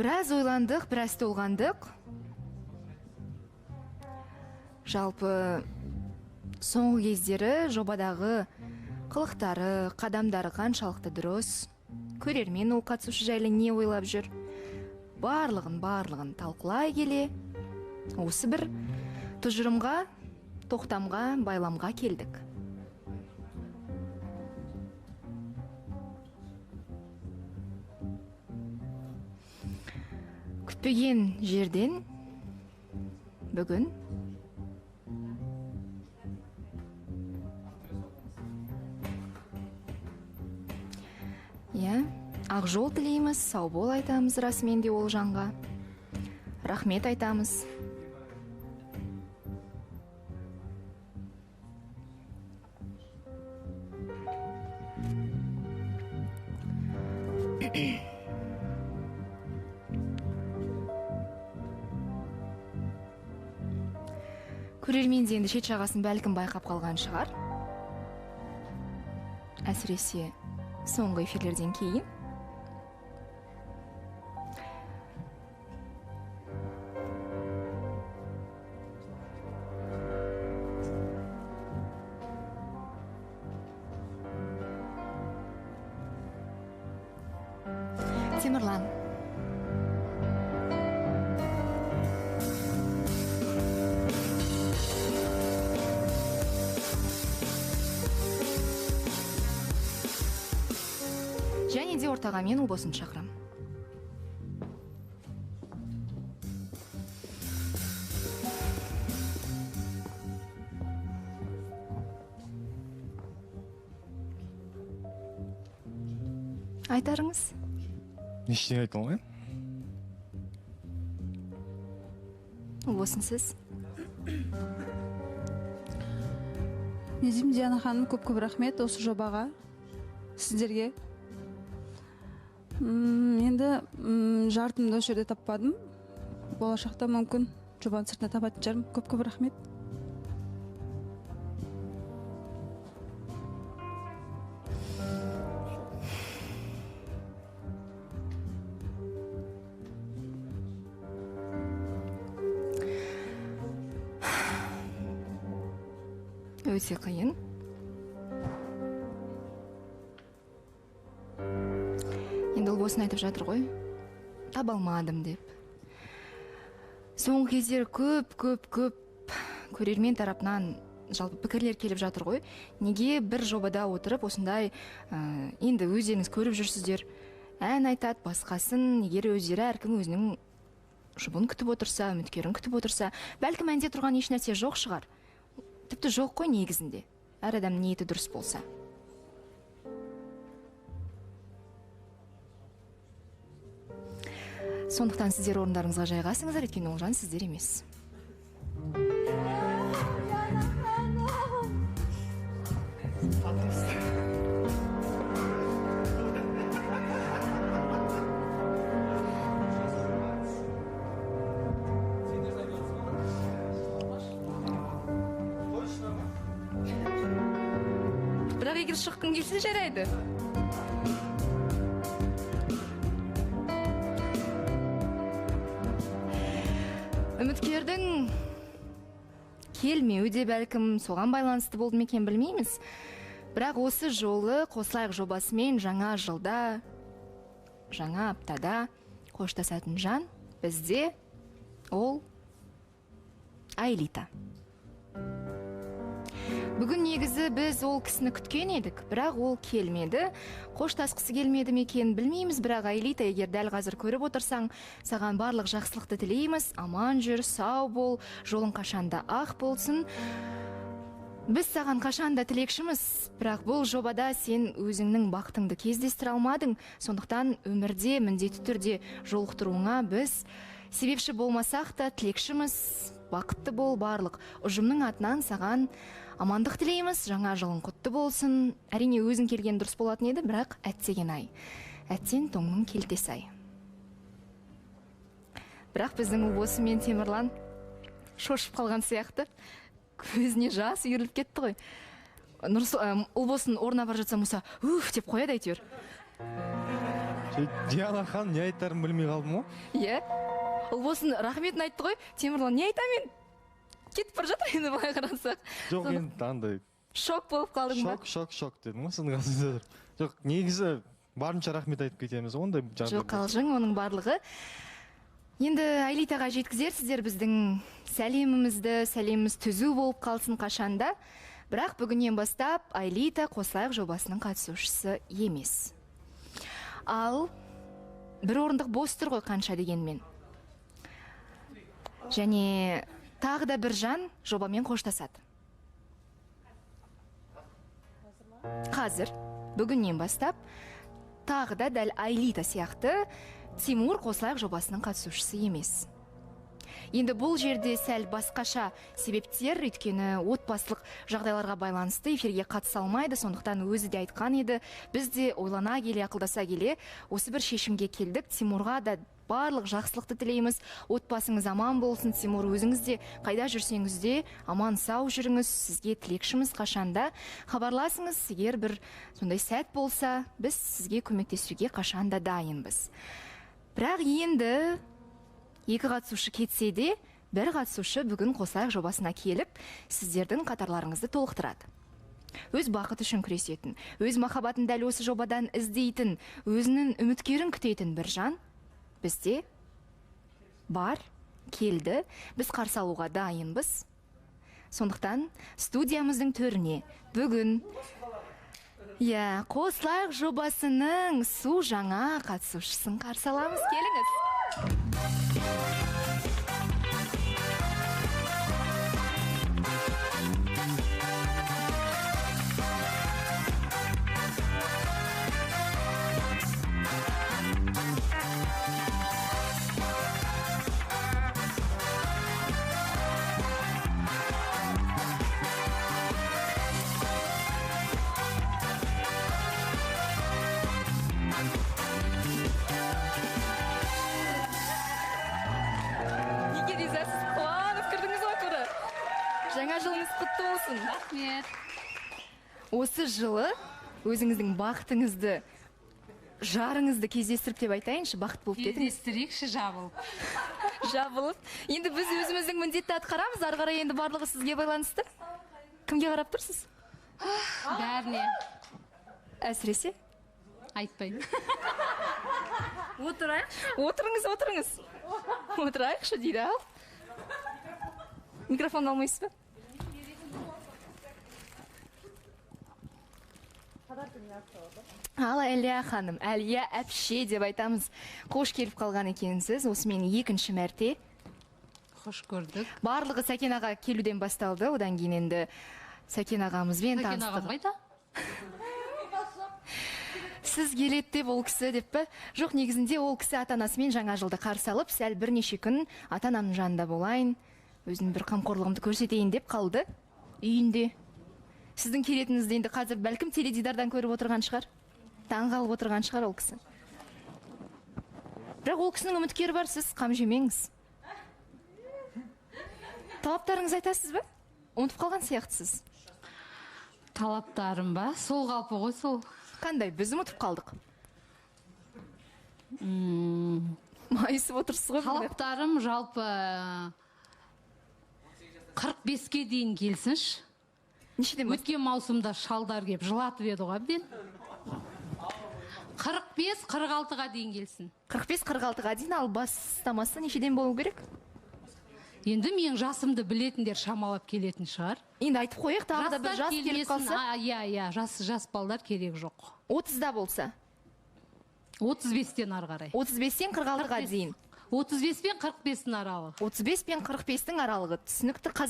Біраз ойландық, біраз толғандық. Жалпы соңғы кездері жобадағы қылықтары, қадамдары қаншалықты дұрыс, көрермен ол қатысушы жайлы не ойлап жүр, барлығын талқылай келе, осы бір тұжырымға, тоқтамға, байламға келдік. Күтпеген жерден бүгін ақ жол тілейміз, сау бол айтамыз расымен де ол жанға. Рахмет айтамыз. Көрермен де енді шет жағасын бәлкім байқап қалған шығар. Әсіресе соңғы эфирлерден кейін. Темірлан. Және де ортаға мен Ұлбосын шақырам. Айтарыңыз? Ештеңе айта алмаймын. Ұлбосын сіз? Назим Диана ханым, көп рахмет осы жобаға, сіздерге. Енді жартымды осы жерде таппадым. Болашақта мүмкін жобаның сыртына табатын шығармын. Көп рахмет. Өте қиын. Енді Ұлбосын айтып жатыр ғой, таба алмадым деп. Соңғы кездері көп көрермен тарапынан жалпы пікірлер келіп жатыр ғой. Неге бір жобада отырып, осындай енді өздеріңіз көріп жүрсіздер, ән айтады, басқасын, егер өздері әркім өзінің жұбын күтіп отырса, үміткерін күтіп отырса, бәлкім әнде тұрған еш нәрсе жоқ шығар. Тіпті жоқ қой негізінде. Әр адам ниеті дұрыс болса. Сондықтан сіздер орындарыңызға жайғасыңыздар, өйткені Олжан сіздер емес. Бірақ егер шыққың келсе жарайды. Үміткердің келмеуі де бәлкім соған байланысты болды ма екен білмейміз. Бірақ осы жолы қосылайық жобасымен жаңа жылда, жаңа аптада қоштасатын жан бізде ол Айлита. Бүгін негізі біз ол кісіні күткен едік, бірақ ол келмеді. Қоштасқысы келмеді ме екен білмейміз, бірақ Айлита, егер дәл қазір көріп отырсаң, саған барлық жақсылықты тілейміз. Аман жүр, сау бол, жолың қашанда ақ болсын. Біз саған қашанда тілекшіміз, бірақ бұл жобада сен өзіңнің бақытыңды кездестіре алмадың. Сондықтан өмірде міндетті түрде жолықтыруыңа біз себепші болмасақ та тілекшіміз. Бақытты бол, барлық ұжымның атынан саған амандық тілейміз, жаңа жылың құтты болсын. Әрине өзің келген дұрыс болатын еді, бірақ әттеген ай. Әттен тоңның келтес ай. Бірақ біздің Ұлбосын мен Темірлан шошып қалған сияқты. Көзіне жас үйіріліп кетті ғой. Ұлбосын орнына бара жатса Мұса, деп қояды әйтеуір. Диана ханым не айтарын білмей қалдым ғой. Иә. Ұлбосын рахметін айтты ғой. Темірлан, не айтамын мен? Кетіп бара жатыр енді былай қарасақ. Жоқ, енді андай Шок болып қалдың ба? шок дедім ғой сіздің қасыңызда. Жоқ, негізі барынша рахмет айтып кетеміз, ондай жағдайда. Жоқ, қалжың оның барлығы. Енді Айлитаға жеткізерсіздер біздің сәлеміміз түзу болып қалсын қашанда. Бірақ бүгіннен бастап Айлита Қосылайық жобасының қатысушысы емес. Ал бір орындық бос тұр ғой қанша дегенмен. Және тағы да бір жан жобамен қоштасады. Қазір бүгіннен бастап тағы да дәл Айлита сияқты Тимур Қосылайық жобасының қатысушысы емес. Енді бұл жерде сәл басқаша себептер, өйткені отбасылық жағдайларға байланысты эфирге қатыса алмайды, сондықтан өзі де айтқан еді. Біз де ойлана келе, ақылдаса келе, осы бір шешімге келдік. Тимурға да барлық жақсылықты тілейміз. Отбасыңыз аман болсын. Тимур, өзіңіз де қайда жүрсеңіз де аман сау жүріңіз. Сізге тілекшіміз қашанда. Хабарласыңыз, егер бір сондай сәт болса, біз сізге көмектесуге қашанда дайынбыз. Бірақ енді екі қатысушы кетсе де, бір қатысушы бүгін Қосылайық жобасына келіп, сіздердің қатарларыңызды толықтырады. Өз бақыт үшін күресетін, өз махаббатын дәл осы жобадан іздейтін, өзінің үміткерін күтетін бір жан бізде бар, келді, біз қарсы алуға дайынбыз. Сондықтан студиямыздың төріне бүгін Қосылайық жобасының су жаңа қатысушысын қарсы аламыз. Келіңіз. Жаңа жылыңыз құтты болсын. Рахмет. Осы жылы өзіңіздің бақытыңызды, жарыңызды кездестіріп деп айтайыншы, бақыт болып кетіңіз. Кездестірейікші Жабылып. Енді біз өзіміздің міндетті атқарамыз, ары қарай енді барлығы сізге байланысты. Кімге қарап тұрсыз? Бәріне. Әсіресе? Айтпаймын. Отырыңыз. Отырайықшы дейді, ал. Микрофон алмайсыз ба? Ал Әлия ханым, Әлия әпше деп айтамыз. Қош келіп қалған екенсіз. Осымен екінші мәрте. Қош көрдік. Барлығы Сәкен аға келуден басталды. Одан кейін енді Сәкен ағамызбен таныстық. Сәкен ағам қайда? Сіз келеді деп ол кісі деп пе? Жоқ, негізінде ол кісі ата-анасымен жаңа жылды қарсы алып, сәл бірнеше күн ата-анамның жанында болайын, өзінің бір қамқорлығымды көрсетейін деп қалды үйінде. Сіздің келетініңізді енді қазір бәлкім теледидардан көріп отырған шығар. Таңғалып отырған шығар ол кісі. Бірақ ол кісінің үміткері бар, сіз қам жемеңіз. Талаптарыңыз айтасыз ба? Ұмытып қалған сияқтысыз. Талаптарым ба? Сол қалпы ғой сол. Қандай, біз ұмытып қалдық. Майысып отырсыз ғой. Талаптарым жалпы 45-ке дейін келсінші. Нешеден бастап? Өткен маусымда шалдар кеп жылатып еді ғой әбден. 45-46-ға дейін келсін. 45-46-ға дейін, ал бастамасы нешеден болу керек? Енді менің жасымды білетіндер шамалап келетін шығар. Енді айтып қояйық, тағы да бір жас келіп қалса. Иә, жас балдар керек жоқ. 30-да болса? 35-тен ары қарай. 35-тен 46-ға дейін. 35 пен 45-тің аралығы. 35 пен 45-тің аралығы. Түсінікті, қазақ